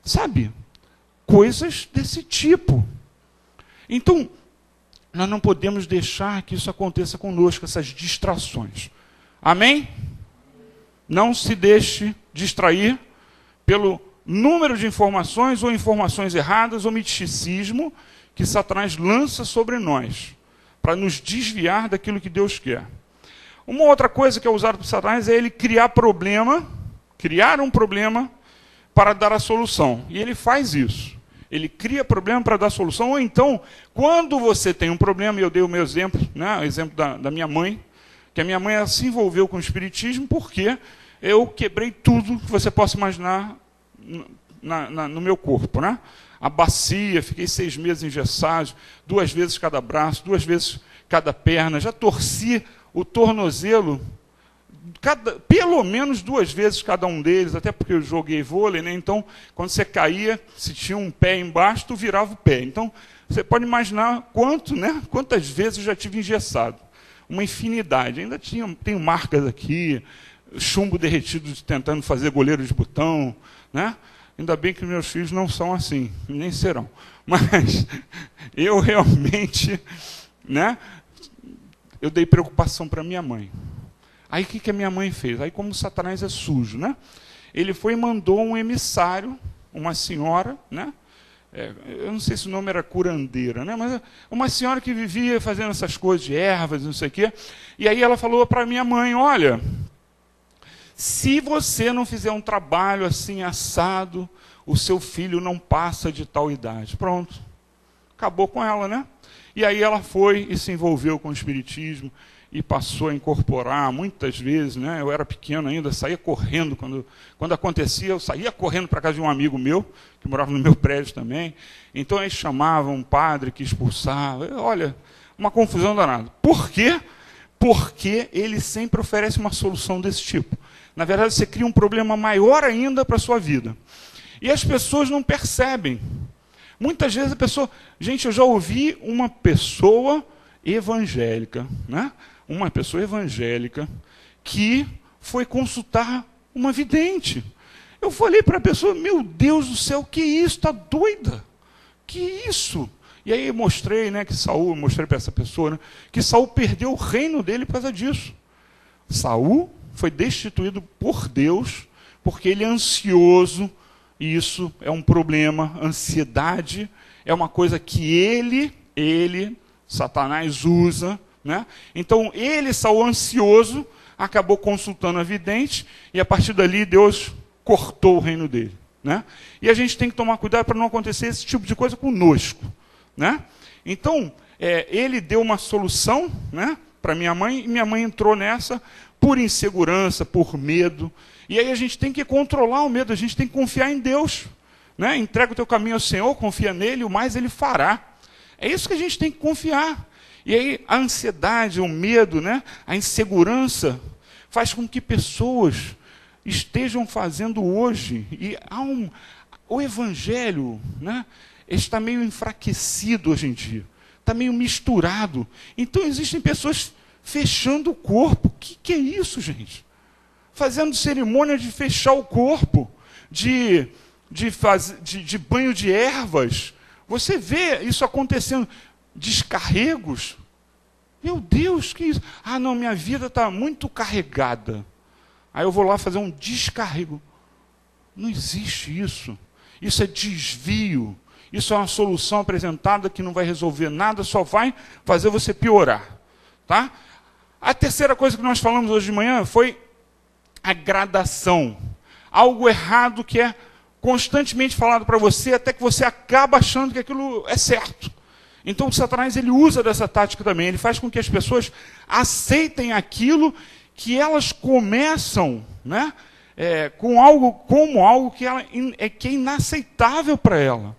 Sabe? Coisas desse tipo. Então, nós não podemos deixar que isso aconteça conosco, essas distrações. Amém? Não se deixe distrair pelo número de informações ou informações erradas ou misticismo que Satanás lança sobre nós, para nos desviar daquilo que Deus quer. Uma outra coisa que é usada por Satanás é ele criar um problema para dar a solução. E ele faz isso. Ele cria problema para dar solução. Ou então, quando você tem um problema, e eu dei o meu exemplo, né, o exemplo da minha mãe, que a minha mãe ela se envolveu com o espiritismo porque eu quebrei tudo que você possa imaginar no meu corpo. Né? A bacia, fiquei 6 meses engessado, 2 vezes cada braço, 2 vezes cada perna, já torci o tornozelo, pelo menos 2 vezes cada um deles, até porque eu joguei vôlei, né? Então, quando você caía, se tinha um pé embaixo, tu virava o pé. Então, você pode imaginar quantas vezes eu já tive engessado. Uma infinidade. Ainda tenho marcas aqui, chumbo derretido tentando fazer goleiro de botão. Né? Ainda bem que meus filhos não são assim, nem serão. Mas eu realmente, né, eu dei preocupação para minha mãe. Aí o que a minha mãe fez? Aí como Satanás é sujo, né? Ele foi e mandou um emissário, uma senhora, né? Eu não sei se o nome era curandeira, né? Mas uma senhora que vivia fazendo essas coisas de ervas, não sei o quê. E aí ela falou para minha mãe, olha, se você não fizer um trabalho assim assado, o seu filho não passa de tal idade. Pronto. Acabou com ela, né? E aí ela foi e se envolveu com o espiritismo e passou a incorporar muitas vezes, né? Eu era pequeno ainda, saía correndo, quando acontecia, eu saía correndo para casa de um amigo meu, que morava no meu prédio também. Então eles chamavam um padre que expulsava. Olha, uma confusão danada. Por quê? Porque ele sempre oferece uma solução desse tipo. Na verdade, você cria um problema maior ainda para a sua vida. E as pessoas não percebem. Muitas vezes a pessoa... Gente, eu já ouvi uma pessoa evangélica, né? Uma pessoa evangélica que foi consultar uma vidente. Eu falei para a pessoa, meu Deus do céu, que isso? Está doida? Que isso? E aí eu mostrei, né, mostrei para essa pessoa, né, que Saul perdeu o reino dele por causa disso. Saul foi destituído por Deus, porque ele é ansioso, e isso é um problema. Ansiedade é uma coisa que Satanás usa, né? Então, Saul ansioso, acabou consultando a vidente, e a partir dali Deus cortou o reino dele. Né? E a gente tem que tomar cuidado para não acontecer esse tipo de coisa conosco. Né? Então, ele deu uma solução, né, para minha mãe, e minha mãe entrou nessa por insegurança, por medo. E aí a gente tem que controlar o medo, a gente tem que confiar em Deus. Né? Entrega o teu caminho ao Senhor, confia nele, o mais ele fará. É isso que a gente tem que confiar. E aí a ansiedade, o medo, né, a insegurança, faz com que pessoas estejam fazendo hoje, e o evangelho, né, está meio enfraquecido hoje em dia, está meio misturado. Então existem pessoas fechando o corpo. O que é isso, gente? Fazendo cerimônia de fechar o corpo, de banho de ervas. Você vê isso acontecendo. Descarregos. Meu Deus, que isso? Ah, não, minha vida está muito carregada. Aí eu vou lá fazer um descarrego. Não existe isso. Isso é desvio. Isso é uma solução apresentada que não vai resolver nada, só vai fazer você piorar. Tá? A terceira coisa que nós falamos hoje de manhã foi a gradação. Algo errado que é constantemente falado para você, até que você acaba achando que aquilo é certo. Então o Satanás ele usa dessa tática também. Ele faz com que as pessoas aceitem aquilo que elas começam, né, como algo que é inaceitável para ela.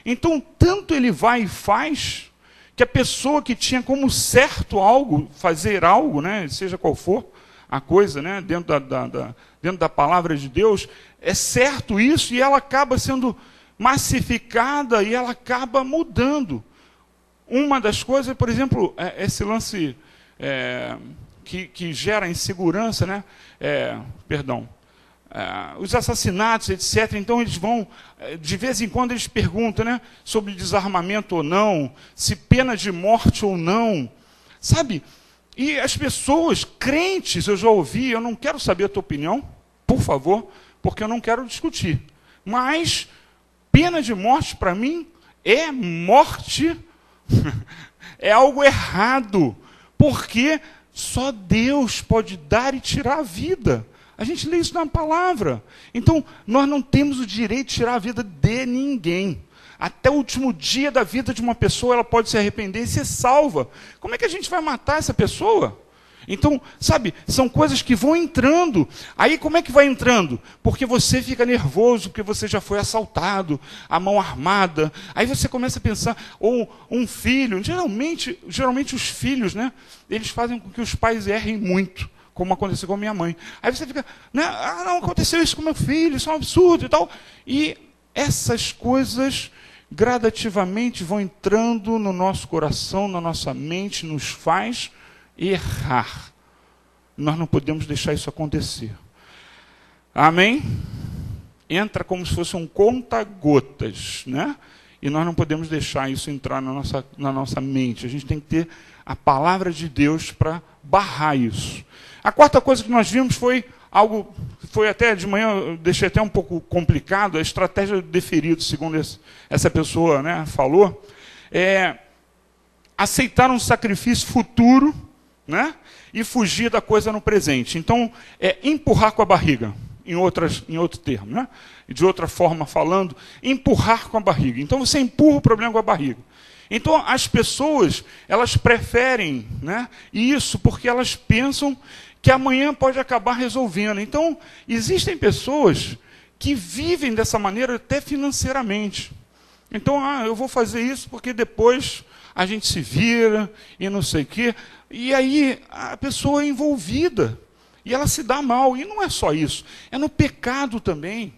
Então, tanto ele vai e faz, que a pessoa que tinha como certo algo, fazer algo, né, seja qual for a coisa, né, dentro da palavra de Deus, é certo isso, e ela acaba sendo massificada e ela acaba mudando. Uma das coisas, por exemplo, esse lance que gera insegurança, né? os assassinatos, etc. Então eles vão, de vez em quando eles perguntam, né, sobre desarmamento ou não, se pena de morte ou não, sabe? E as pessoas crentes, eu já ouvi, eu não quero saber a tua opinião, por favor, porque eu não quero discutir. Mas pena de morte para mim é morte, é algo errado, porque só Deus pode dar e tirar a vida. A gente lê isso na palavra. Então, nós não temos o direito de tirar a vida de ninguém. Até o último dia da vida de uma pessoa, ela pode se arrepender e ser salva. Como é que a gente vai matar essa pessoa? Então, sabe, são coisas que vão entrando. Aí, como é que vai entrando? Porque você fica nervoso, porque você já foi assaltado, a mão armada. Aí você começa a pensar, ou um filho, geralmente os filhos, né, eles fazem com que os pais errem muito, como aconteceu com a minha mãe. Aí você fica, né, não, aconteceu isso com meu filho, isso é um absurdo e tal. E essas coisas gradativamente vão entrando no nosso coração, na nossa mente, nos faz errar. Nós não podemos deixar isso acontecer. Amém? Entra como se fosse um conta-gotas, né? E nós não podemos deixar isso entrar na nossa mente. A gente tem que ter a palavra de Deus para barrar isso. A quarta coisa que nós vimos foi algo, foi até de manhã, eu deixei até um pouco complicado, a estratégia de deferido, segundo essa pessoa, né, falou, aceitar um sacrifício futuro, né, e fugir da coisa no presente. Então, empurrar com a barriga, em outro termo, né, de outra forma falando, empurrar com a barriga. Então, você empurra o problema com a barriga. Então, as pessoas, elas preferem, né, isso porque elas pensam que amanhã pode acabar resolvendo. Então, existem pessoas que vivem dessa maneira até financeiramente. Então, eu vou fazer isso porque depois a gente se vira e não sei o quê. E aí a pessoa é envolvida e ela se dá mal. E não é só isso, é no pecado também.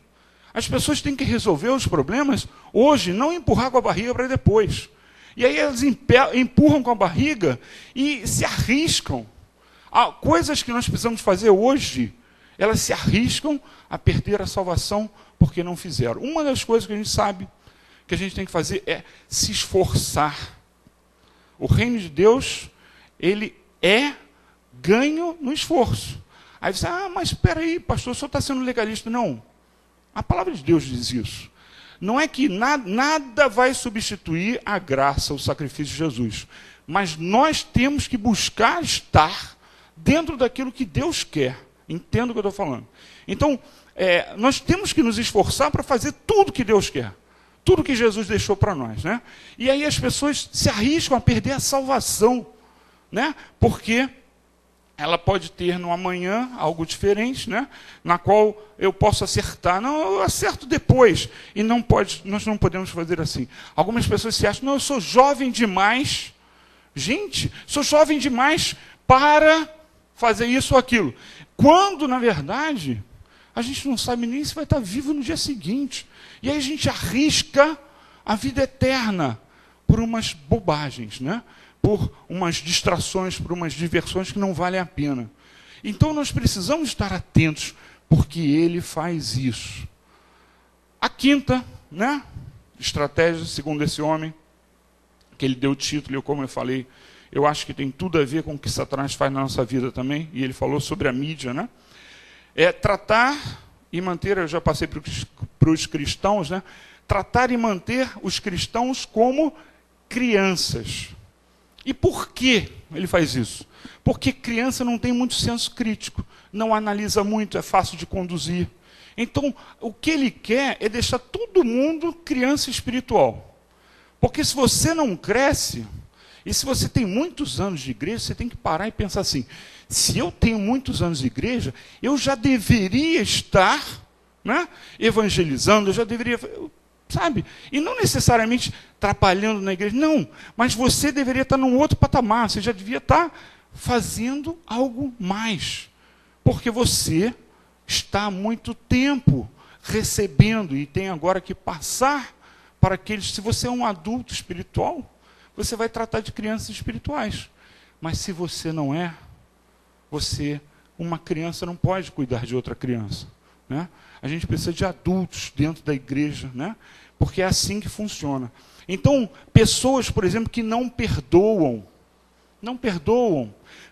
As pessoas têm que resolver os problemas hoje, não empurrar com a barriga para depois. E aí elas empurram com a barriga e se arriscam. Coisas que nós precisamos fazer hoje, elas se arriscam a perder a salvação porque não fizeram. Uma das coisas que a gente sabe que a gente tem que fazer é se esforçar. O reino de Deus, ele é ganho no esforço. Aí você, mas espera aí, pastor, o senhor está sendo legalista. Não, a palavra de Deus diz isso. Não é que nada vai substituir a graça, o sacrifício de Jesus. Mas nós temos que buscar estar dentro daquilo que Deus quer. Entenda o que eu estou falando. Então, nós temos que nos esforçar para fazer tudo que Deus quer. Tudo que Jesus deixou para nós, né? E aí as pessoas se arriscam a perder a salvação, né? Porque ela pode ter no amanhã algo diferente, né? Na qual eu posso acertar. Não, eu acerto depois. E nós não podemos fazer assim. Algumas pessoas se acham, não, eu sou jovem demais. Gente, sou jovem demais para fazer isso ou aquilo. Quando, na verdade, a gente não sabe nem se vai estar vivo no dia seguinte. E aí a gente arrisca a vida eterna por umas bobagens, né? Por umas distrações, por umas diversões que não valem a pena. Então nós precisamos estar atentos, porque ele faz isso. A quinta, né, estratégia, segundo esse homem, que ele deu o título, e como eu falei, eu acho que tem tudo a ver com o que Satanás faz na nossa vida também, e ele falou sobre a mídia, né? É tratar e manter, eu já passei para os cristãos, né? Tratar e manter os cristãos como crianças. E por que ele faz isso? Porque criança não tem muito senso crítico, não analisa muito, é fácil de conduzir. Então, o que ele quer é deixar todo mundo criança espiritual. Porque se você não cresce, e se você tem muitos anos de igreja, você tem que parar e pensar assim, se eu tenho muitos anos de igreja, eu já deveria estar, né, evangelizando, eu já deveria, sabe? E não necessariamente atrapalhando na igreja, não, mas você deveria estar num outro patamar, você já devia estar fazendo algo mais, porque você está há muito tempo recebendo e tem agora que passar para aqueles, se você é um adulto espiritual, você vai tratar de crianças espirituais. Mas se você não é, uma criança não pode cuidar de outra criança. né? A gente precisa de adultos dentro da igreja, né? Porque é assim que funciona. Então, pessoas, por exemplo, que não perdoam,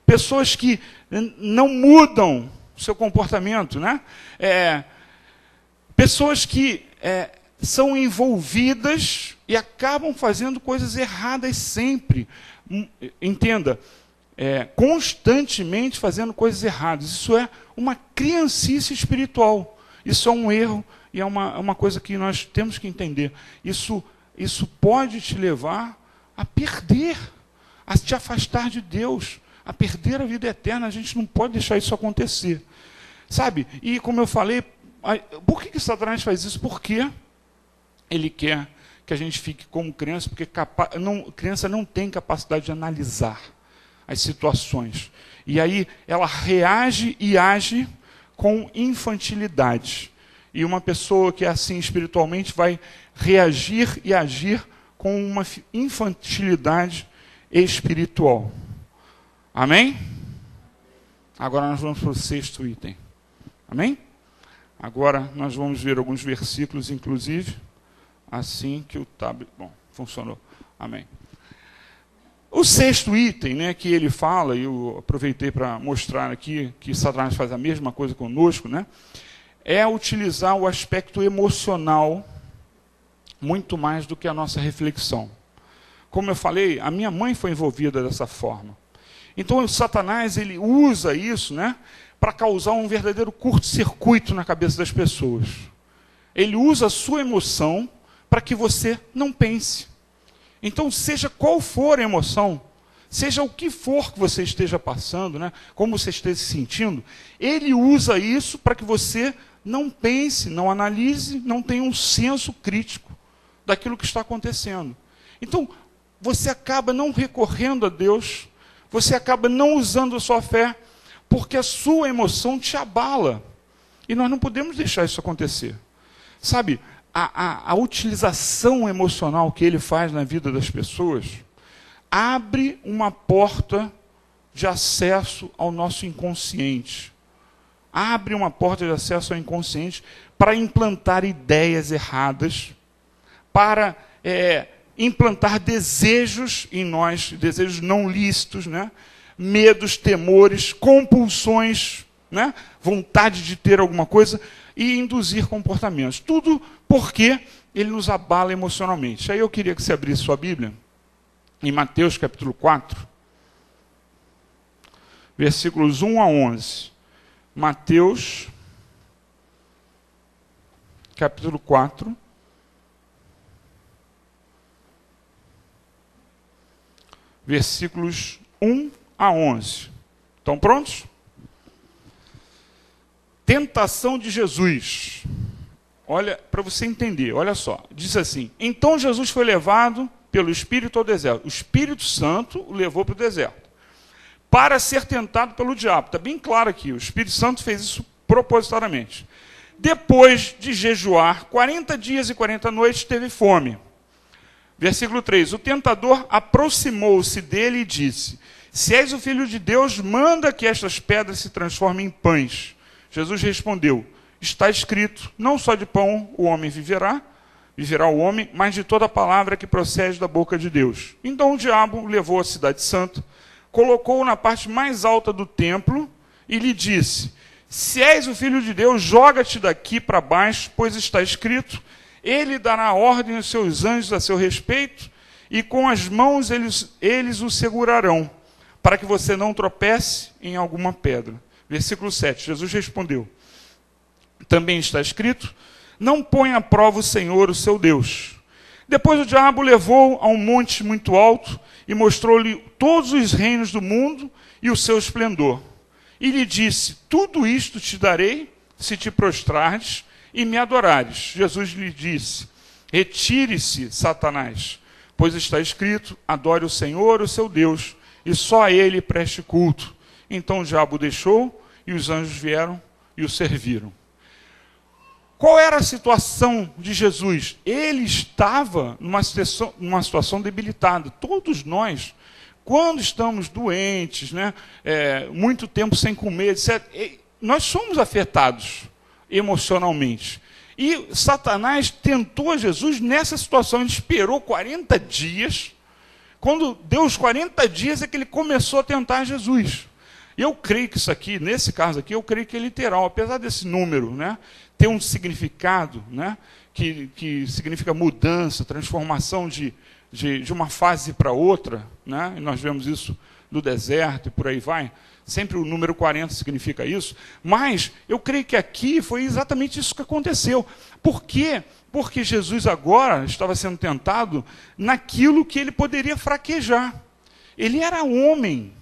pessoas que não mudam o seu comportamento, né? Pessoas que são envolvidas e acabam fazendo coisas erradas sempre. Entenda, constantemente fazendo coisas erradas. Isso é uma criancice espiritual. Isso é um erro e é uma coisa que nós temos que entender. Isso pode te levar a perder, a te afastar de Deus, a perder a vida eterna. A gente não pode deixar isso acontecer. Sabe? E como eu falei, por que Satanás faz isso? Porque ele quer que a gente fique como criança, porque criança não tem capacidade de analisar as situações. E aí ela reage e age com infantilidade. E uma pessoa que é assim espiritualmente vai reagir e agir com uma infantilidade espiritual. Amém? Agora nós vamos para o 6º item. Amém? Agora nós vamos ver alguns versículos, inclusive, assim que o tablet... Bom, funcionou. Amém. O 6º item, né, que ele fala, e eu aproveitei para mostrar aqui que Satanás faz a mesma coisa conosco, né, é utilizar o aspecto emocional muito mais do que a nossa reflexão. Como eu falei, a minha mãe foi envolvida dessa forma. Então o Satanás ele usa isso, né, para causar um verdadeiro curto-circuito na cabeça das pessoas. Ele usa a sua emoção para que você não pense. Então, seja qual for a emoção, seja o que for que você esteja passando, né, como você esteja se sentindo, ele usa isso para que você não pense, não analise, não tenha um senso crítico daquilo que está acontecendo. Então, você acaba não recorrendo a Deus, você acaba não usando a sua fé, porque a sua emoção te abala. E nós não podemos deixar isso acontecer. Sabe, a utilização emocional que ele faz na vida das pessoas abre uma porta de acesso ao nosso inconsciente. Abre uma porta de acesso ao inconsciente para implantar ideias erradas, para implantar desejos em nós, desejos não lícitos, né? Medos, temores, compulsões, né? Vontade de ter alguma coisa e induzir comportamentos. Tudo porque ele nos abala emocionalmente. Aí eu queria que você abrisse sua Bíblia em Mateus capítulo 4, versículos 1 a 11. Mateus capítulo 4, versículos 1 a 11. Estão prontos? Tentação de Jesus. Olha, para você entender, olha só. Diz assim: então Jesus foi levado pelo Espírito ao deserto. O Espírito Santo o levou para o deserto para ser tentado pelo diabo. Está bem claro aqui, o Espírito Santo fez isso propositadamente. Depois de jejuar 40 dias e 40 noites, teve fome. Versículo 3. O tentador aproximou-se dele e disse: se és o Filho de Deus, manda que estas pedras se transformem em pães. Jesus respondeu: está escrito, não só de pão o homem viverá o homem, mas de toda palavra que procede da boca de Deus. Então o diabo o levou à cidade santa, colocou-o na parte mais alta do templo e lhe disse: se és o Filho de Deus, joga-te daqui para baixo, pois está escrito, ele dará ordem aos seus anjos a seu respeito, e com as mãos eles o segurarão, para que você não tropece em alguma pedra. Versículo 7, Jesus respondeu: também está escrito, não põe à prova o Senhor, o seu Deus. Depois o diabo o levou a um monte muito alto e mostrou-lhe todos os reinos do mundo e o seu esplendor. E lhe disse: tudo isto te darei se te prostrares e me adorares. Jesus lhe disse: retire-se, Satanás, pois está escrito, adore o Senhor, o seu Deus, e só a ele preste culto. Então o diabo o deixou e os anjos vieram e o serviram. Qual era a situação de Jesus? Ele estava numa situação debilitada. Todos nós, quando estamos doentes, né, muito tempo sem comer, etc., nós somos afetados. emocionalmente. E Satanás tentou Jesus nessa situação. Ele esperou 40 dias. Quando deu os 40 dias é que ele começou a tentar Jesus. E eu creio que isso aqui, nesse caso aqui, eu creio que é literal. Apesar desse número, né, ter um significado, né, que significa mudança, transformação de uma fase para outra, né, e nós vemos isso no deserto e por aí vai. Sempre o número 40 significa isso. Mas eu creio que aqui foi exatamente isso que aconteceu. Por quê? Porque Jesus agora estava sendo tentado naquilo que ele poderia fraquejar. Ele era homem.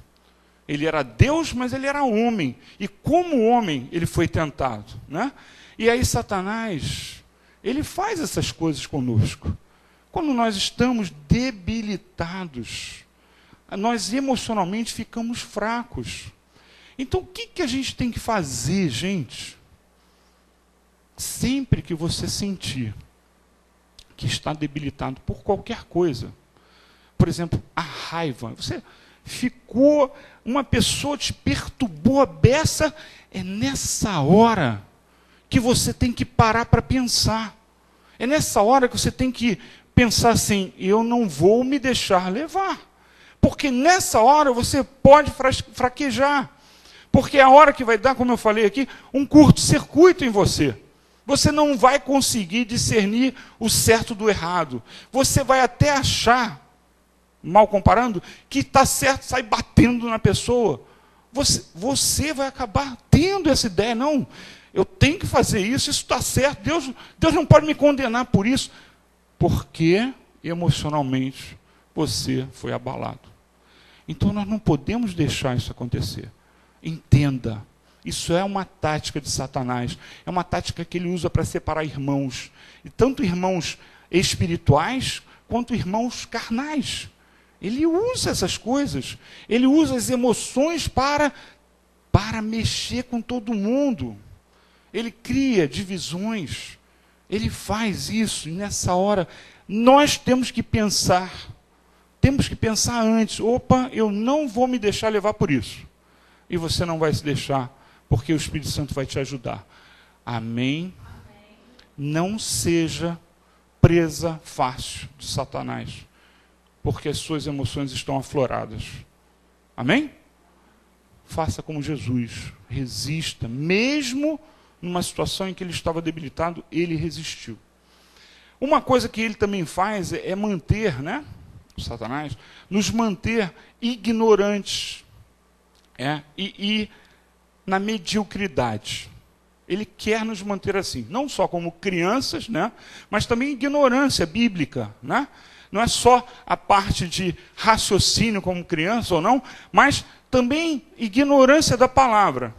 Ele era Deus, mas ele era homem. E como homem, ele foi tentado, né? E aí Satanás, ele faz essas coisas conosco. Quando nós estamos debilitados, nós emocionalmente ficamos fracos. Então, o que a gente tem que fazer, gente? Sempre que você sentir que está debilitado por qualquer coisa, por exemplo, a raiva, você ficou, uma pessoa te perturbou a beça, é nessa hora que você tem que parar para pensar. É nessa hora que você tem que pensar assim, eu não vou me deixar levar. Porque nessa hora você pode fraquejar. Porque é a hora que vai dar, como eu falei aqui, um curto-circuito em você. Você não vai conseguir discernir o certo do errado. Você vai até achar, mal comparando, que está certo, sai batendo na pessoa. Você vai acabar tendo essa ideia. Não, eu tenho que fazer isso está certo. Deus não pode me condenar por isso. Porque emocionalmente você foi abalado. Então nós não podemos deixar isso acontecer. Entenda, isso é uma tática de Satanás, é uma tática que ele usa para separar irmãos, e tanto irmãos espirituais, quanto irmãos carnais. Ele usa essas coisas, ele usa as emoções para mexer com todo mundo. Ele cria divisões, ele faz isso, e nessa hora nós temos que pensar antes, opa, eu não vou me deixar levar por isso. E você não vai se deixar, porque o Espírito Santo vai te ajudar. Amém? Amém. Não seja presa fácil de Satanás, porque as suas emoções estão afloradas. Amém? Faça como Jesus, resista, mesmo numa situação em que ele estava debilitado, ele resistiu. Uma coisa que ele também faz é manter, né, Satanás, nos manter ignorantes. E na mediocridade. Ele quer nos manter assim, não só como crianças, né, mas também ignorância bíblica. Né? Não é só a parte de raciocínio como criança ou não, mas também ignorância da palavra.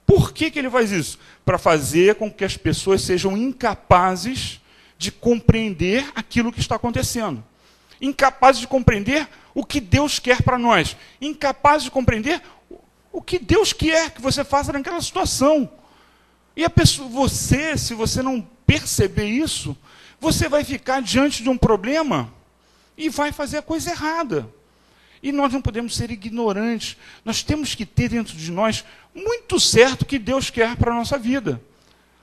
Por que ele faz isso? Para fazer com que as pessoas sejam incapazes de compreender aquilo que está acontecendo. Incapazes de compreender o que Deus quer para nós. Incapazes de compreender o que Deus quer que você faça naquela situação. E a pessoa, se você não perceber isso, você vai ficar diante de um problema e vai fazer a coisa errada. E nós não podemos ser ignorantes. Nós temos que ter dentro de nós muito certo o que Deus quer para a nossa vida.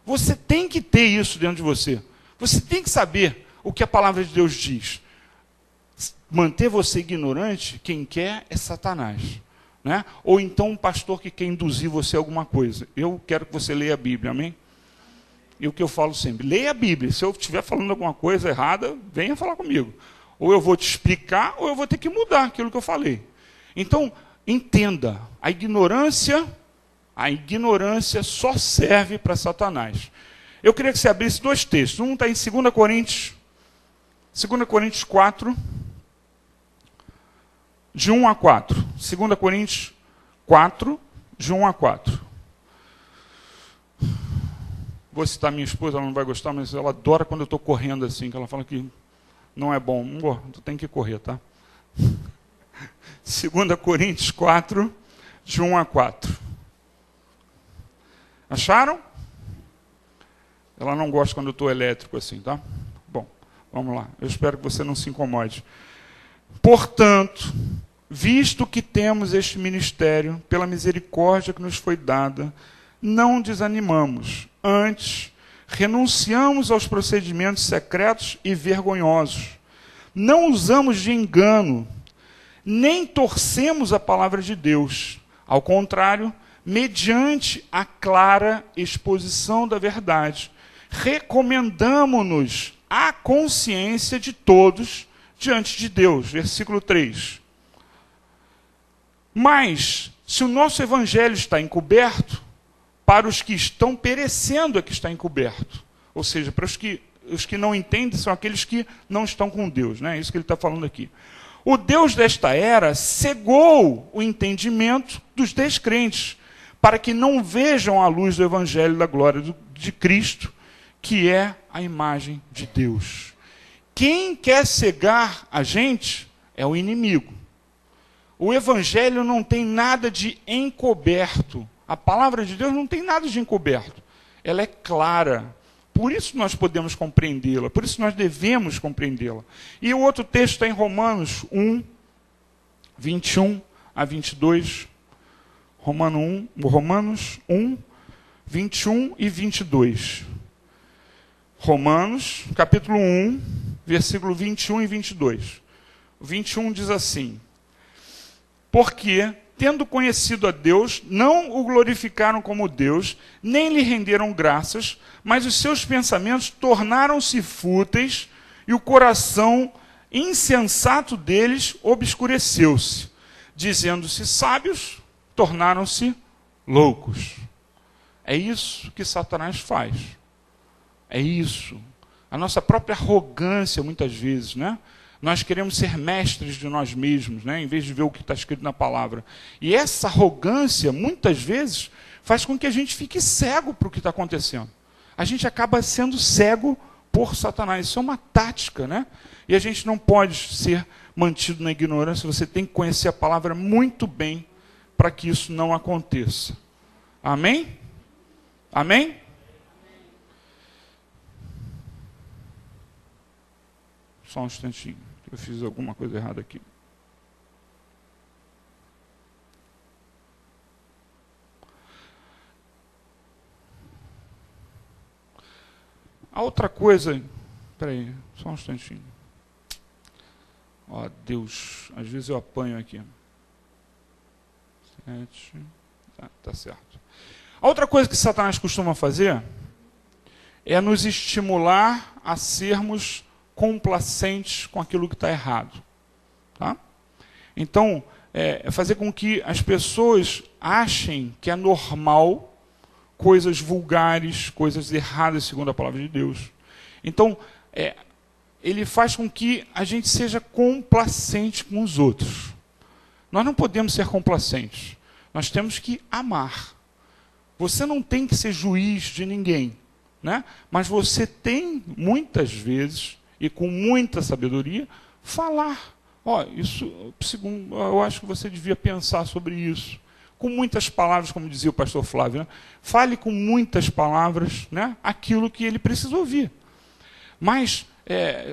Você tem que ter isso dentro de você. Você tem que saber o que a palavra de Deus diz. Manter você ignorante, quem quer é Satanás. Né? Ou então um pastor que quer induzir você a alguma coisa. Eu quero que você leia a Bíblia, amém? E o que eu falo sempre, leia a Bíblia. Se eu estiver falando alguma coisa errada, venha falar comigo. Ou eu vou te explicar, ou eu vou ter que mudar aquilo que eu falei. Então, entenda, a ignorância só serve para Satanás. Eu queria que você abrisse dois textos. Um está em 2 Coríntios 4, de 1 a 4. 2 Coríntios 4, de 1 a 4. Vou citar minha esposa, ela não vai gostar, mas ela adora quando eu estou correndo assim, que ela fala que não é bom. Tu tem que correr, tá? 2 Coríntios 4, de 1 a 4. Acharam? Ela não gosta quando eu estou elétrico assim, tá? Bom, vamos lá. Eu espero que você não se incomode. Portanto, visto que temos este ministério, pela misericórdia que nos foi dada, não desanimamos. Antes, renunciamos aos procedimentos secretos e vergonhosos. Não usamos de engano, nem torcemos a palavra de Deus. Ao contrário, mediante a clara exposição da verdade, recomendamo-nos à consciência de todos diante de Deus. Versículo 3. Mas, se o nosso evangelho está encoberto, para os que estão perecendo é que está encoberto. Ou seja, para os que não entendem são aqueles que não estão com Deus. É isso que ele está falando aqui. O Deus desta era cegou o entendimento dos descrentes, para que não vejam a luz do evangelho da glória de Cristo, que é a imagem de Deus. Quem quer cegar a gente é o inimigo. O evangelho não tem nada de encoberto. A palavra de Deus não tem nada de encoberto. Ela é clara. Por isso nós podemos compreendê-la. Por isso nós devemos compreendê-la. E o outro texto está em Romanos 1, 21 a 22. Romanos 1, 21 e 22. Romanos, capítulo 1, versículo 21 e 22. O 21 diz assim: porque, tendo conhecido a Deus, não o glorificaram como Deus, nem lhe renderam graças, mas os seus pensamentos tornaram-se fúteis, e o coração insensato deles obscureceu-se. Dizendo-se sábios, tornaram-se loucos. É isso que Satanás faz. É isso. A nossa própria arrogância, muitas vezes, Nós queremos ser mestres de nós mesmos, em vez de ver o que está escrito na palavra. E essa arrogância, muitas vezes, faz com que a gente fique cego para o que está acontecendo. A gente acaba sendo cego por Satanás. Isso é uma tática, E a gente não pode ser mantido na ignorância. Você tem que conhecer a palavra muito bem para que isso não aconteça. Amém? Amém? Só um instantinho. Eu fiz alguma coisa errada aqui. A outra coisa... Espera aí, só um instantinho. Ó, Deus, às vezes eu apanho aqui. 7... Tá certo. A outra coisa que Satanás costuma fazer é nos estimular a sermos complacentes com aquilo que está errado. Tá? Então, é fazer com que as pessoas achem que é normal coisas vulgares, coisas erradas, segundo a palavra de Deus. Então, ele faz com que a gente seja complacente com os outros. Nós não podemos ser complacentes. Nós temos que amar. Você não tem que ser juiz de ninguém, mas você tem, muitas vezes, e com muita sabedoria, falar. Isso, segundo, eu acho que você devia pensar sobre isso. Com muitas palavras, como dizia o pastor Flávio. Fale com muitas palavras aquilo que ele precisa ouvir. Mas,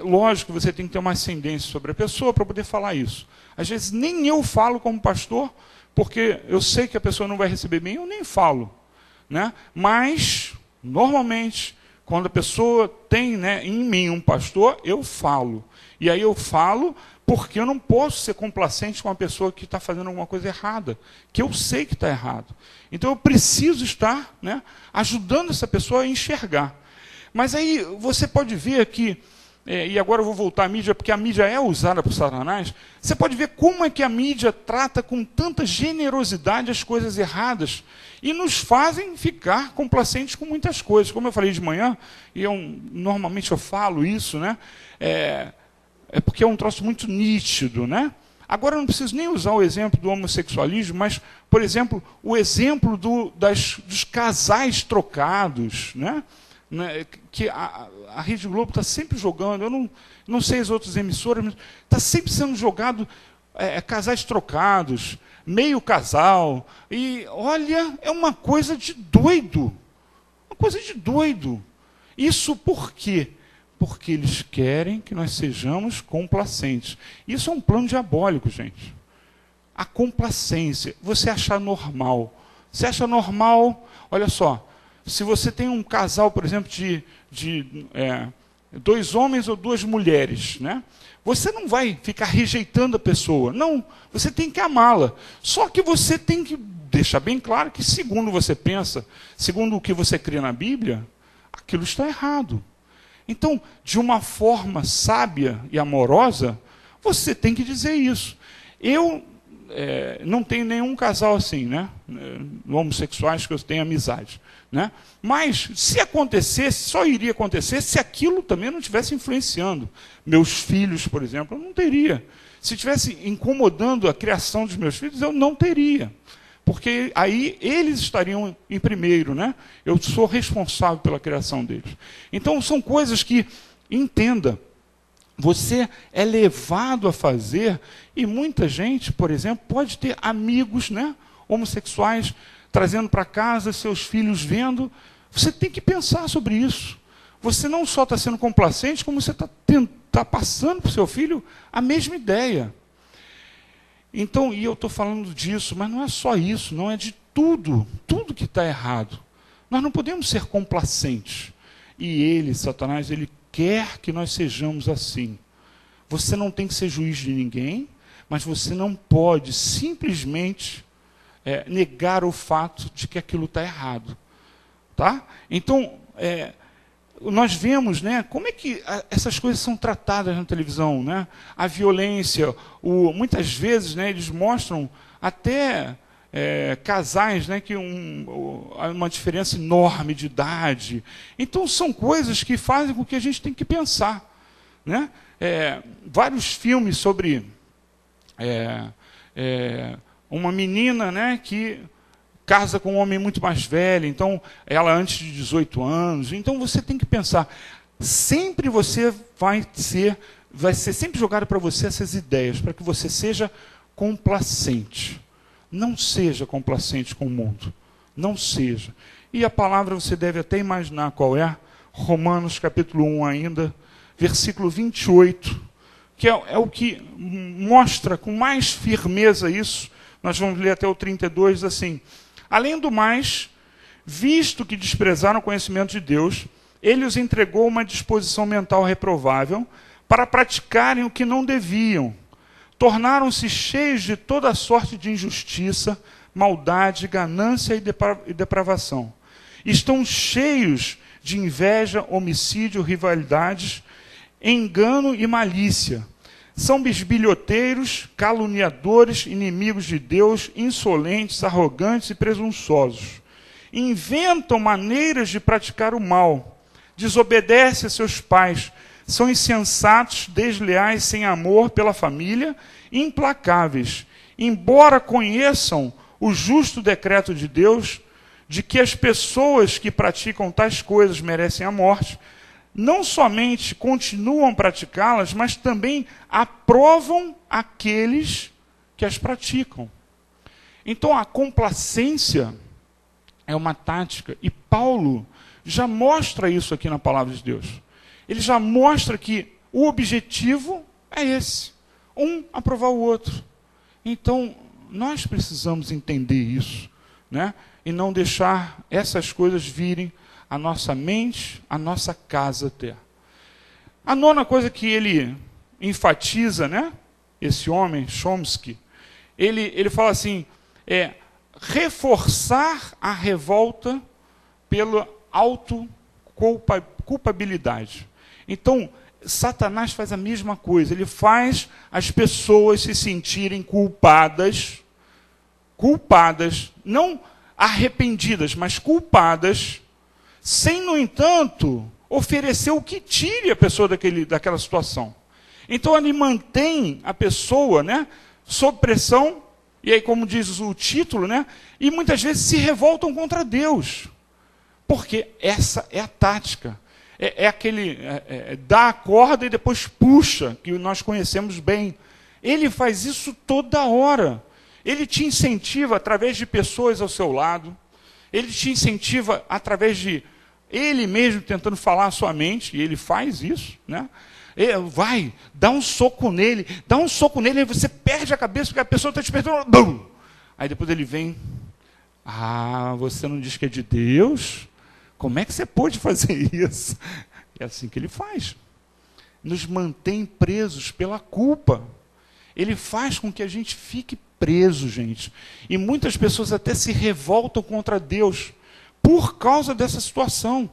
lógico que você tem que ter uma ascendência sobre a pessoa para poder falar isso. Às vezes, nem eu falo como pastor, porque eu sei que a pessoa não vai receber bem, eu nem falo. Mas, normalmente... Quando a pessoa tem em mim um pastor, eu falo. E aí eu falo porque eu não posso ser complacente com uma pessoa que está fazendo alguma coisa errada, que eu sei que está errado. Então eu preciso estar ajudando essa pessoa a enxergar. Mas aí você pode ver que, e agora eu vou voltar à mídia, porque a mídia é usada por Satanás, você pode ver como é que a mídia trata com tanta generosidade as coisas erradas, e nos fazem ficar complacentes com muitas coisas. Como eu falei de manhã, e normalmente eu falo isso, é porque é um troço muito nítido. Agora eu não preciso nem usar o exemplo do homossexualismo, mas, por exemplo, o exemplo dos casais trocados, que a Rede Globo está sempre jogando, eu não sei as outras emissoras, mas está sempre sendo jogado casais trocados, meio casal, e olha, é uma coisa de doido. Uma coisa de doido. Isso por quê? Porque eles querem que nós sejamos complacentes. Isso é um plano diabólico, gente. A complacência, você achar normal. Você acha normal? Olha só, se você tem um casal, por exemplo, de 2 homens ou 2 mulheres, né? Você não vai ficar rejeitando a pessoa. Não, você tem que amá-la. Só que você tem que deixar bem claro que, segundo você pensa, segundo o que você crê na Bíblia, aquilo está errado. Então, de uma forma sábia e amorosa, você tem que dizer isso. Eu não tenho nenhum casal assim, né? Homossexuais que eu tenho amizade. Né? Mas, se acontecesse, só iria acontecer se aquilo também não estivesse influenciando. Meus filhos, por exemplo, eu não teria. Se estivesse incomodando a criação dos meus filhos, eu não teria. Porque aí eles estariam em primeiro, né? Eu sou responsável pela criação deles. Então, são coisas que, entenda, você é levado a fazer, e muita gente, por exemplo, pode ter amigos, né, homossexuais, trazendo para casa seus filhos vendo. Você tem que pensar sobre isso. Você não só está sendo complacente, como você está passando para o seu filho a mesma ideia. Então, e eu estou falando disso, mas não é só isso, não é de tudo que está errado. Nós não podemos ser complacentes. E ele, Satanás, ele quer que nós sejamos assim. Você não tem que ser juiz de ninguém, mas você não pode simplesmente negar o fato de que aquilo está errado. Tá? Então, nós vemos, né, como é que essas coisas são tratadas na televisão. Né? A violência, muitas vezes, né, eles mostram até casais, né, que há uma diferença enorme de idade. Então, são coisas que fazem com que a gente tenha que pensar. Né? Vários filmes sobre uma menina, né, que casa com um homem muito mais velho, então ela antes de 18 anos. Então você tem que pensar, sempre você vai ser sempre jogado para você essas ideias, para que você seja complacente. Não seja complacente com o mundo. Não seja. E a palavra você deve até imaginar qual é. Romanos capítulo 1 ainda, versículo 28, que é o que mostra com mais firmeza isso. Nós vamos ler até o 32, assim: além do mais, visto que desprezaram o conhecimento de Deus, ele os entregou uma disposição mental reprovável para praticarem o que não deviam. Tornaram-se cheios de toda sorte de injustiça, maldade, ganância e depravação. Estão cheios de inveja, homicídio, rivalidades, engano e malícia. São bisbilhoteiros, caluniadores, inimigos de Deus, insolentes, arrogantes e presunçosos. Inventam maneiras de praticar o mal. Desobedecem a seus pais. São insensatos, desleais, sem amor pela família, implacáveis. Embora conheçam o justo decreto de Deus, de que as pessoas que praticam tais coisas merecem a morte, não somente continuam a praticá-las, mas também aprovam aqueles que as praticam. Então, a complacência é uma tática, e Paulo já mostra isso aqui na palavra de Deus. Ele já mostra que o objetivo é esse, aprovar o outro. Então, nós precisamos entender isso, né? E não deixar essas coisas virem a nossa mente, a nossa casa até. A nona coisa que ele enfatiza, né? Esse homem, Chomsky, ele fala assim, reforçar a revolta pela autoculpabilidade. Então, Satanás faz a mesma coisa, ele faz as pessoas se sentirem culpadas, não arrependidas, mas culpadas, sem, no entanto, oferecer o que tire a pessoa daquela situação. Então, ele mantém a pessoa, né, sob pressão, e aí, como diz o título, né, e muitas vezes se revoltam contra Deus. Porque essa é a tática. Dá a corda e depois puxa, que nós conhecemos bem. Ele faz isso toda hora. Ele te incentiva através de pessoas ao seu lado. Ele te incentiva através de ele mesmo tentando falar a sua mente, e ele faz isso, né? Vai, dá um soco nele, aí você perde a cabeça, porque a pessoa está te perdoando, bum! Aí depois ele vem, Ah, você não diz que é de Deus? Como é que você pôde fazer isso? É assim que ele faz. Nos mantém presos pela culpa. Ele faz com que a gente fique preso, gente. E muitas pessoas até se revoltam contra Deus por causa dessa situação.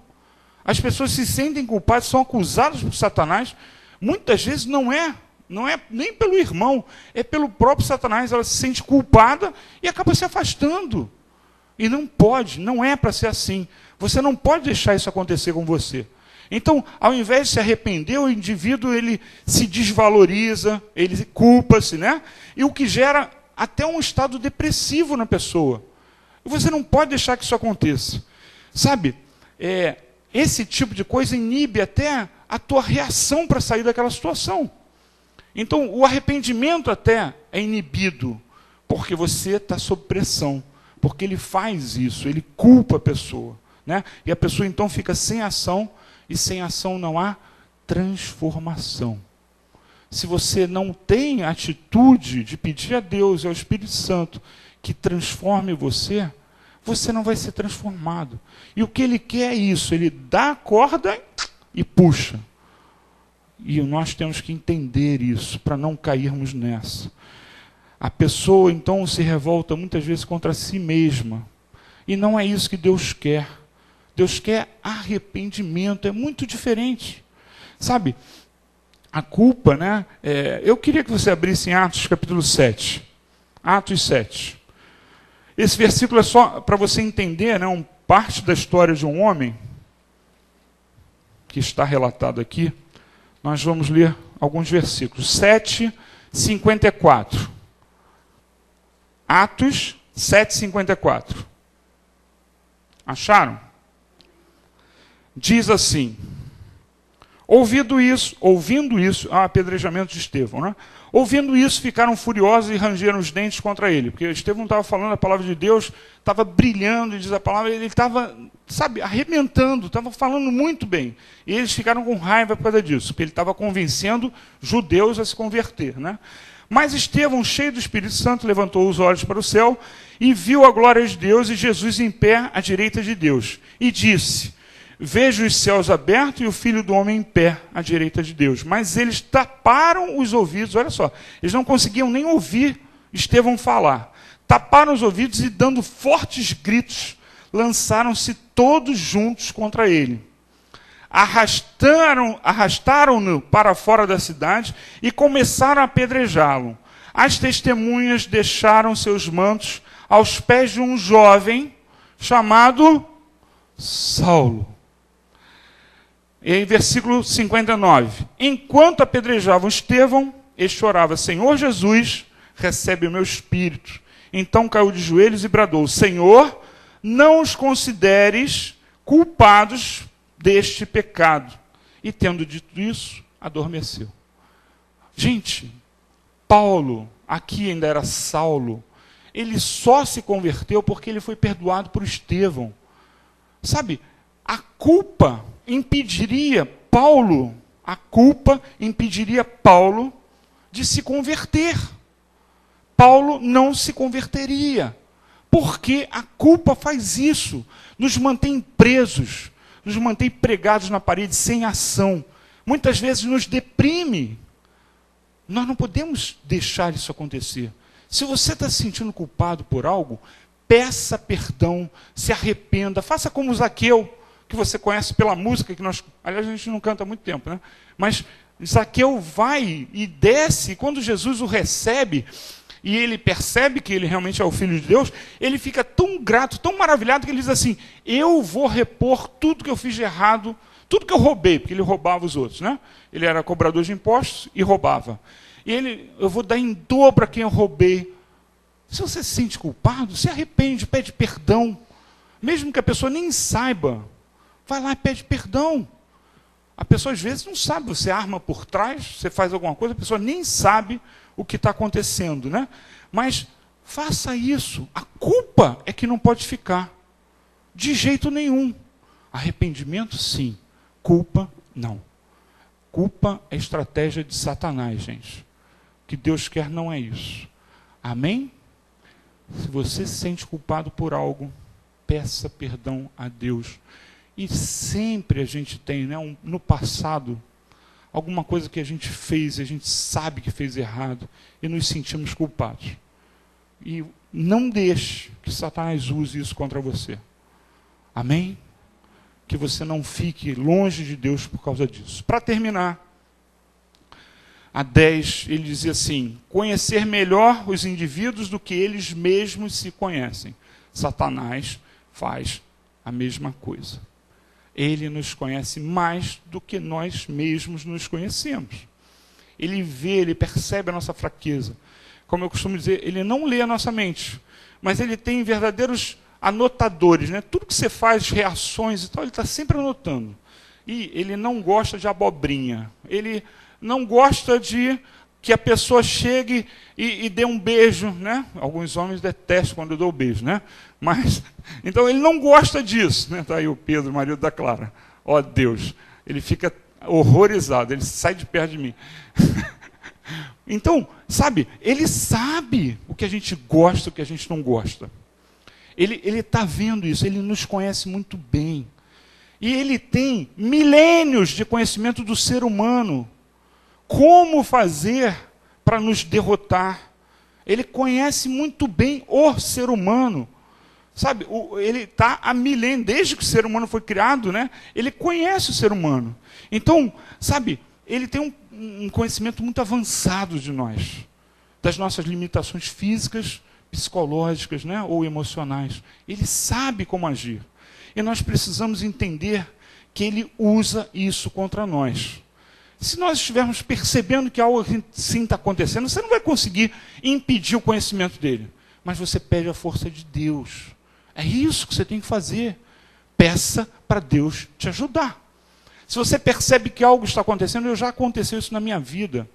As pessoas se sentem culpadas, são acusadas por Satanás. Muitas vezes não é nem pelo irmão, é pelo próprio Satanás. Ela se sente culpada e acaba se afastando. E não pode, não é para ser assim. Você não pode deixar isso acontecer com você. Então, ao invés de se arrepender, o indivíduo ele se desvaloriza, ele culpa-se, né? E o que gera até um estado depressivo na pessoa. E você não pode deixar que isso aconteça. Sabe, esse tipo de coisa inibe até a tua reação para sair daquela situação. Então, o arrependimento até é inibido, porque você está sob pressão. Porque ele faz isso, ele culpa a pessoa. Né? E a pessoa então fica sem ação, e sem ação não há transformação. Se você não tem a atitude de pedir a Deus e ao Espírito Santo que transforme você, você não vai ser transformado. E o que ele quer é isso, ele dá a corda e puxa. E nós temos que entender isso, para não cairmos nessa. A pessoa, então, se revolta muitas vezes contra si mesma. E não é isso que Deus quer. Deus quer arrependimento, é muito diferente. Sabe, a culpa, né? Eu queria que você abrisse em Atos capítulo 7. Atos 7. Esse versículo é só para você entender, né, parte da história de um homem, que está relatado aqui. Nós vamos ler alguns versículos. 7, 54. Atos 7,54. Acharam? Diz assim: ouvindo isso, apedrejamento de Estevão, né? Ouvindo isso, ficaram furiosos e rangeram os dentes contra ele, porque Estevão estava falando a palavra de Deus, estava brilhando, diz a palavra, ele estava, arrebentando, estava falando muito bem. E eles ficaram com raiva por causa disso, porque ele estava convencendo judeus a se converter, né? Mas Estevão, cheio do Espírito Santo, levantou os olhos para o céu e viu a glória de Deus e Jesus em pé à direita de Deus. E disse: vejo os céus abertos e o Filho do Homem em pé à direita de Deus. Mas eles taparam os ouvidos, olha só, eles não conseguiam nem ouvir Estevão falar. Taparam os ouvidos e, dando fortes gritos, lançaram-se todos juntos contra ele. Arrastaram-no para fora da cidade e começaram a apedrejá-lo. As testemunhas deixaram seus mantos aos pés de um jovem chamado Saulo. Em versículo 59. Enquanto apedrejavam Estevão, ele chorava: Senhor Jesus, recebe o meu espírito. Então caiu de joelhos e bradou: Senhor, não os consideres culpados deste pecado. E tendo dito isso, adormeceu. Gente, Paulo, aqui ainda era Saulo, ele só se converteu porque ele foi perdoado por Estevão. Sabe, a culpa impediria Paulo de se converter. Paulo não se converteria, porque a culpa faz isso, nos mantém presos, nos mantém pregados na parede sem ação. Muitas vezes nos deprime. Nós não podemos deixar isso acontecer. Se você está se sentindo culpado por algo, peça perdão, se arrependa, faça como Zaqueu, que você conhece pela música, que nós, aliás, a gente não canta há muito tempo, né? Mas Zaqueu vai e desce, e quando Jesus o recebe, e ele percebe que ele realmente é o Filho de Deus, ele fica tão grato, tão maravilhado, que ele diz assim: eu vou repor tudo que eu fiz de errado, tudo que eu roubei, porque ele roubava os outros, né? Ele era cobrador de impostos e roubava. E eu vou dar em dobro a quem eu roubei. Se você se sente culpado, se arrepende, pede perdão. Mesmo que a pessoa nem saiba, vai lá e pede perdão. A pessoa às vezes não sabe, você arma por trás, você faz alguma coisa, a pessoa nem sabe o que está acontecendo, né? Mas faça isso. A culpa é que não pode ficar. De jeito nenhum. Arrependimento, sim. Culpa, não. Culpa é estratégia de Satanás, gente. O que Deus quer não é isso. Amém? Se você se sente culpado por algo, peça perdão a Deus. E sempre a gente tem, né, no passado, alguma coisa que a gente fez, e a gente sabe que fez errado, e nos sentimos culpados. E não deixe que Satanás use isso contra você. Amém? Que você não fique longe de Deus por causa disso. Para terminar, a 10, ele dizia assim: conhecer melhor os indivíduos do que eles mesmos se conhecem. Satanás faz a mesma coisa. Ele nos conhece mais do que nós mesmos nos conhecemos. Ele vê, ele percebe a nossa fraqueza. Como eu costumo dizer, ele não lê a nossa mente, mas ele tem verdadeiros anotadores, né? Tudo que você faz, reações e tal, ele está sempre anotando. E ele não gosta de abobrinha. Ele não gosta de que a pessoa chegue e dê um beijo, né? Alguns homens detestam quando eu dou beijo, né? Mas, então ele não gosta disso, né? Está aí o Pedro, marido da Clara. Ó Deus, ele fica horrorizado, ele sai de perto de mim. Então, sabe, ele sabe o que a gente gosta, o que a gente não gosta. Ele está vendo isso, ele nos conhece muito bem. E ele tem milênios de conhecimento do ser humano. Como fazer para nos derrotar? Ele conhece muito bem o ser humano. Sabe, ele está há milênios, desde que o ser humano foi criado, né? Ele conhece o ser humano. Então, sabe, ele tem um conhecimento muito avançado de nós, das nossas limitações físicas, psicológicas, né, ou emocionais. Ele sabe como agir. E nós precisamos entender que ele usa isso contra nós. Se nós estivermos percebendo que algo assim está acontecendo, você não vai conseguir impedir o conhecimento dele. Mas você pede a força de Deus. É isso que você tem que fazer. Peça para Deus te ajudar. Se você percebe que algo está acontecendo, já aconteceu isso na minha vida.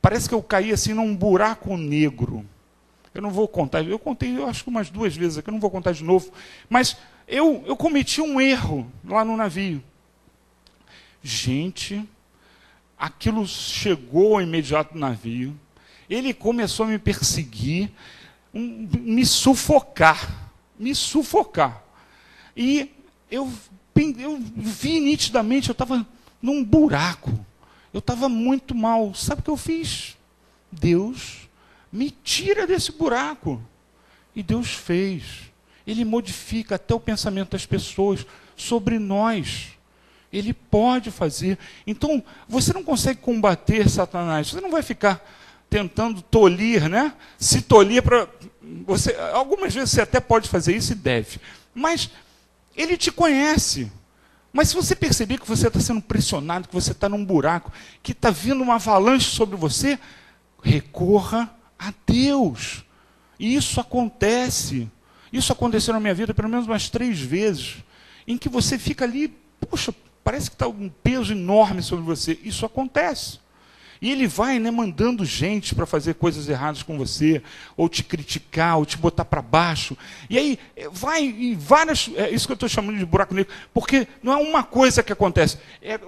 Parece que eu caí assim num buraco negro. Eu não vou contar, eu contei, eu acho que umas 2 vezes aqui, eu não vou contar de novo. Mas eu cometi um erro lá no navio. Gente, aquilo chegou ao imediato do navio. Ele começou a me perseguir, me sufocar. E eu vi nitidamente, eu estava num buraco. Eu estava muito mal. Sabe o que eu fiz? Deus, me tira desse buraco. E Deus fez. Ele modifica até o pensamento das pessoas sobre nós. Ele pode fazer. Então, você não consegue combater Satanás. Você não vai ficar tentando tolir, né? Se tolir para você. Algumas vezes você até pode fazer isso e deve. Mas ele te conhece. Mas se você perceber que você está sendo pressionado, que você está num buraco, que está vindo uma avalanche sobre você, recorra a Deus. E isso acontece. Isso aconteceu na minha vida pelo menos umas 3 vezes, em que você fica ali, poxa, parece que está um peso enorme sobre você. Isso acontece. E ele vai, né, mandando gente para fazer coisas erradas com você, ou te criticar, ou te botar para baixo. E aí vai em várias... É isso que eu estou chamando de buraco negro, porque não é uma coisa que acontece.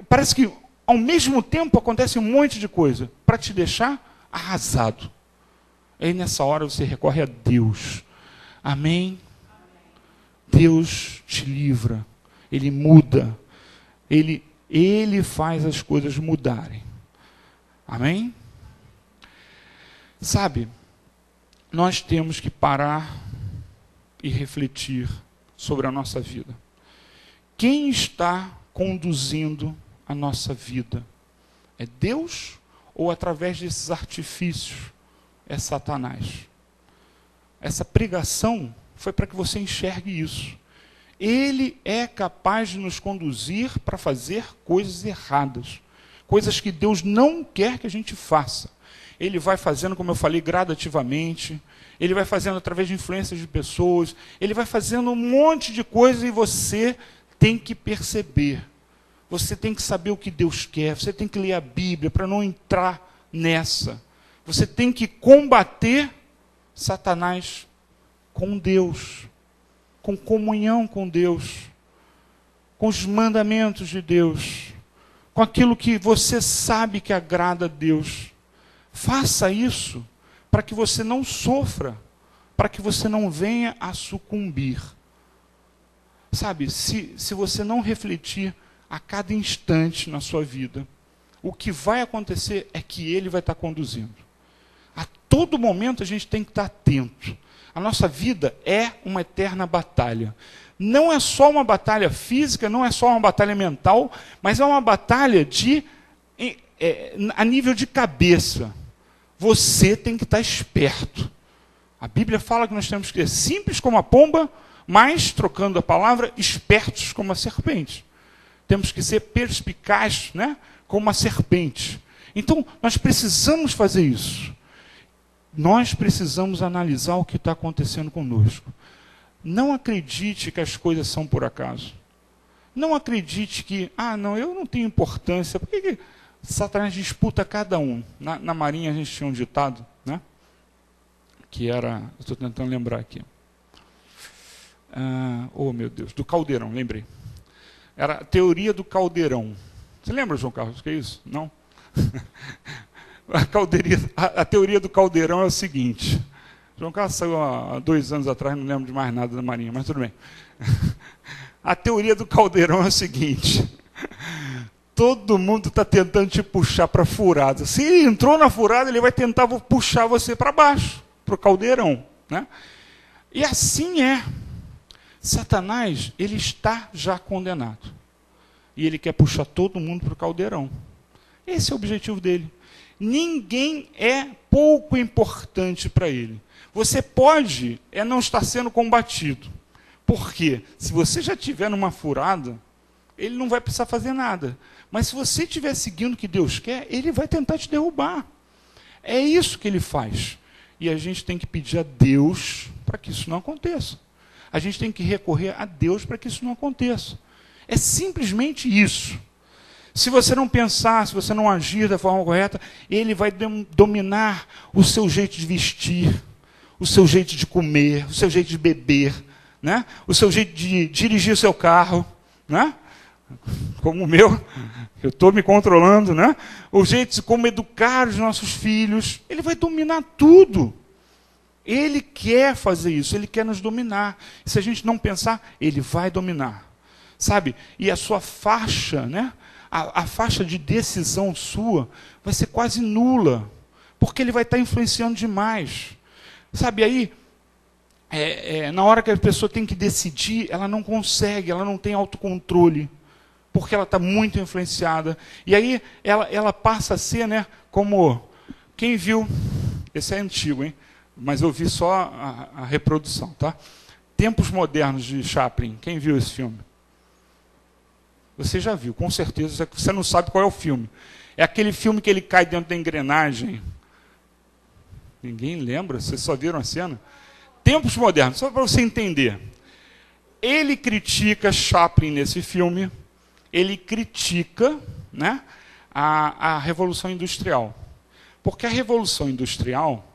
Parece que, ao mesmo tempo, acontece um monte de coisa para te deixar arrasado. Aí, nessa hora, você recorre a Deus. Amém? Deus te livra. Ele muda. Ele faz as coisas mudarem. Amém? Sabe, nós temos que parar e refletir sobre a nossa vida. Quem está conduzindo a nossa vida? É Deus ou através desses artifícios é Satanás? Essa pregação foi para que você enxergue isso. Ele é capaz de nos conduzir para fazer coisas erradas. Coisas que Deus não quer que a gente faça. Ele vai fazendo, como eu falei, gradativamente. Ele vai fazendo através de influências de pessoas. Ele vai fazendo um monte de coisas e você tem que perceber. Você tem que saber o que Deus quer. Você tem que ler a Bíblia para não entrar nessa. Você tem que combater Satanás com Deus. Com comunhão com Deus. Com os mandamentos de Deus. Com aquilo que você sabe que agrada a Deus. Faça isso para que você não sofra, para que você não venha a sucumbir. Sabe, se você não refletir a cada instante na sua vida, o que vai acontecer é que ele vai estar conduzindo. A todo momento a gente tem que estar atento. A nossa vida é uma eterna batalha. Não é só uma batalha física, não é só uma batalha mental, mas é uma batalha a nível de cabeça. Você tem que estar esperto. A Bíblia fala que nós temos que ser simples como a pomba, mas, trocando a palavra, espertos como a serpente. Temos que ser perspicazes, né, como a serpente. Então, nós precisamos fazer isso. Nós precisamos analisar o que está acontecendo conosco. Não acredite que as coisas são por acaso. Não acredite que, não, eu não tenho importância. Por que Satanás disputa cada um? Na Marinha a gente tinha um ditado, né? Que era, estou tentando lembrar aqui. Oh, meu Deus, do caldeirão, lembrei. Era a teoria do caldeirão. Você lembra, João Carlos, o que é isso? Não? A teoria do caldeirão é o seguinte. João Carlos saiu há 2 anos atrás, não lembro de mais nada da Marinha, mas tudo bem. A teoria do caldeirão é o seguinte. Todo mundo está tentando te puxar para a furada. Se ele entrou na furada, ele vai tentar puxar você para baixo, para o caldeirão, né? E assim é. Satanás, ele está já condenado. E ele quer puxar todo mundo para o caldeirão. Esse é o objetivo dele. Ninguém é pouco importante para ele. Você pode não estar sendo combatido. Por quê? Se você já estiver numa furada, ele não vai precisar fazer nada. Mas se você estiver seguindo o que Deus quer, ele vai tentar te derrubar. É isso que ele faz. E a gente tem que pedir a Deus para que isso não aconteça. A gente tem que recorrer a Deus para que isso não aconteça. É simplesmente isso. Se você não pensar, se você não agir da forma correta, ele vai dominar o seu jeito de vestir, o seu jeito de comer, o seu jeito de beber, né? O seu jeito de dirigir o seu carro, né? Como o meu, eu estou me controlando, né? O jeito de como educar os nossos filhos, ele vai dominar tudo. Ele quer fazer isso, ele quer nos dominar. Se a gente não pensar, ele vai dominar. Sabe? E a sua faixa, né? A faixa de decisão sua vai ser quase nula, porque ele vai estar influenciando demais. Sabe, aí, na hora que a pessoa tem que decidir, ela não consegue, ela não tem autocontrole, porque ela está muito influenciada. E aí ela passa a ser, né, como, quem viu, esse é antigo, hein? Mas eu vi só a reprodução, tá? Tempos Modernos, de Chaplin. Quem viu esse filme? Você já viu, com certeza. Você não sabe qual é o filme. É aquele filme que ele cai dentro da engrenagem. Ninguém lembra? Vocês só viram a cena? Tempos Modernos, só para você entender. Ele critica Chaplin nesse filme. Ele critica, né, a Revolução Industrial. Porque a Revolução Industrial,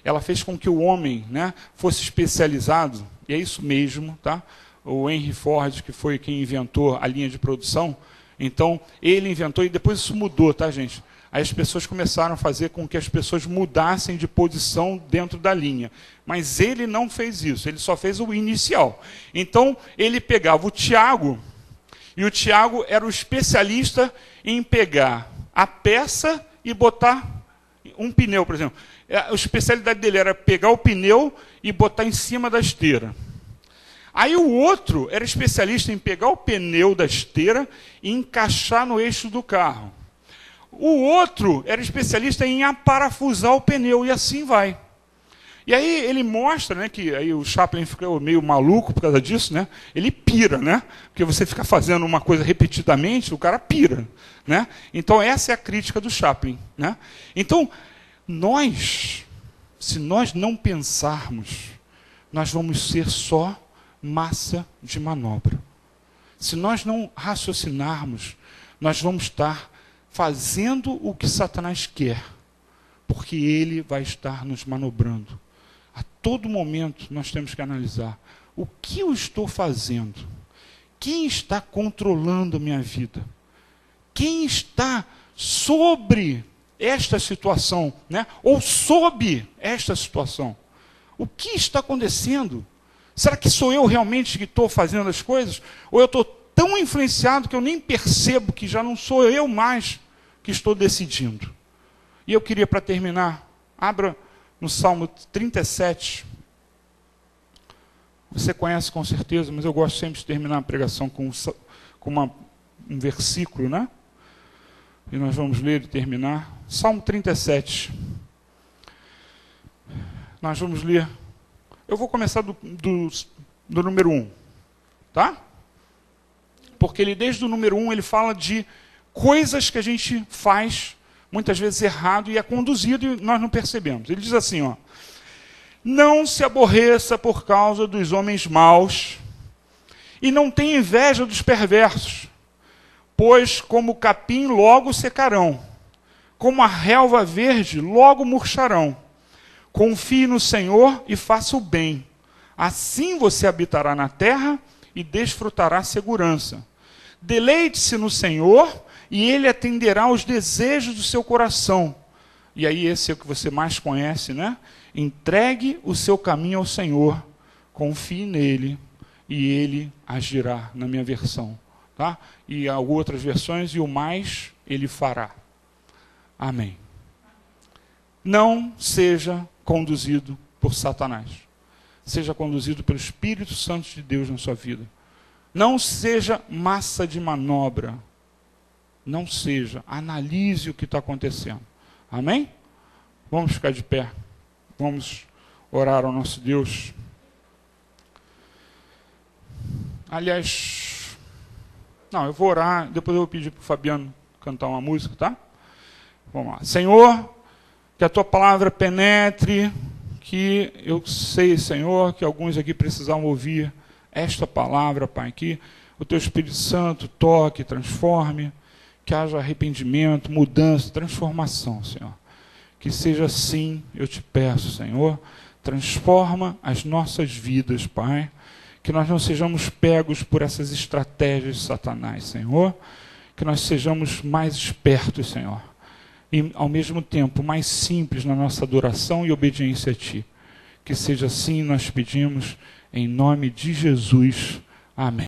ela fez com que o homem, né, fosse especializado, e é isso mesmo, tá? O Henry Ford, que foi quem inventou a linha de produção, então ele inventou, e depois isso mudou, tá, gente? Aí as pessoas começaram a fazer com que as pessoas mudassem de posição dentro da linha. Mas ele não fez isso, ele só fez o inicial. Então, ele pegava o Tiago, e o Tiago era o especialista em pegar a peça e botar um pneu, por exemplo. A especialidade dele era pegar o pneu e botar em cima da esteira. Aí o outro era especialista em pegar o pneu da esteira e encaixar no eixo do carro. O outro era especialista em aparafusar o pneu, e assim vai. E aí ele mostra, né, que aí o Chaplin ficou meio maluco por causa disso, né? Ele pira, né? Porque você fica fazendo uma coisa repetidamente, o cara pira, né? Então essa é a crítica do Chaplin, né? Então, se nós não pensarmos, nós vamos ser só massa de manobra. Se nós não raciocinarmos, nós vamos estar fazendo o que Satanás quer, porque ele vai estar nos manobrando. A todo momento nós temos que analisar o que eu estou fazendo, quem está controlando a minha vida, quem está sobre esta situação, né? Ou sob esta situação. O que está acontecendo? Será que sou eu realmente que estou fazendo as coisas? Ou eu estou tão influenciado que eu nem percebo que já não sou eu mais que estou decidindo? E eu queria, para terminar, abra no Salmo 37. Você conhece com certeza, mas eu gosto sempre de terminar a pregação com um versículo, né? E nós vamos ler e terminar. Salmo 37. Nós vamos ler. Eu vou começar do número 1. Tá? Porque ele, desde o número 1, ele fala de coisas que a gente faz, muitas vezes errado, e é conduzido e nós não percebemos. Ele diz assim, ó. Não se aborreça por causa dos homens maus, e não tenha inveja dos perversos, pois como o capim logo secarão, como a relva verde logo murcharão. Confie no Senhor e faça o bem. Assim você habitará na terra e desfrutará segurança. Deleite-se no Senhor e Ele atenderá aos desejos do seu coração. E aí esse é o que você mais conhece, né? Entregue o seu caminho ao Senhor, confie nele e Ele agirá, na minha versão. Tá? E há outras versões, e o mais Ele fará. Amém. Não seja conduzido por Satanás. Seja conduzido pelo Espírito Santo de Deus na sua vida. Não seja massa de manobra. Não seja. Analise o que está acontecendo. Amém? Vamos ficar de pé. Vamos orar ao nosso Deus. Aliás, não, eu vou orar, depois eu vou pedir para o Fabiano cantar uma música, tá? Vamos lá. Senhor, que a tua palavra penetre, que eu sei, Senhor, que alguns aqui precisavam ouvir esta palavra, Pai, que o teu Espírito Santo toque, transforme, que haja arrependimento, mudança, transformação, Senhor. Que seja assim, eu te peço, Senhor, transforma as nossas vidas, Pai, que nós não sejamos pegos por essas estratégias de Satanás, Senhor, que nós sejamos mais espertos, Senhor, e ao mesmo tempo mais simples na nossa adoração e obediência a Ti. Que seja assim, nós pedimos, em nome de Jesus. Amém.